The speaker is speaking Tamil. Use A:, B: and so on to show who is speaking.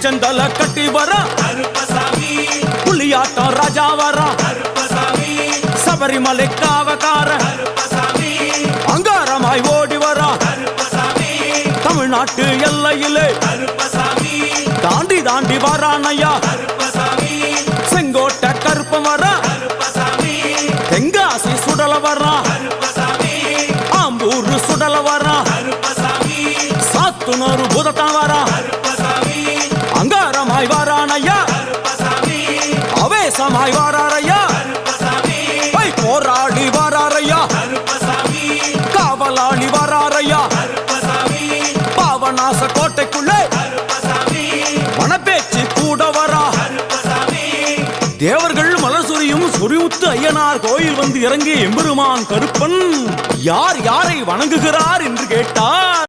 A: செந்தல கட்டி வர புலியாட்டம் ராஜா வர சபரிமலை காவக்கார அங்காரமாய் ஓடி வர தமிழ்நாட்டு எல்லையிலே தாண்டி தாண்டி வரானையா செங்கோட்டை கருப்பம் வர தெங்காசி சுடல வர ஆம்பூர் சுடல வர சாத்துனூர் புதத்தான் வர அங்காரமாய் வரானையா அவேசமாய் வராரையா போராடி வராரையா காவலாளி வராரையா பாவநாச கோட்டைக்குள்ளே மனப்பேச்சு கூட வரா தேவர்கள் மலர் சொரியும் சொரிமுத்து ஐயனார் கோயில் வந்து இறங்கிய எம்பெருமான் கருப்பன் யார் யாரை வணங்குகிறார் என்று கேட்டார்.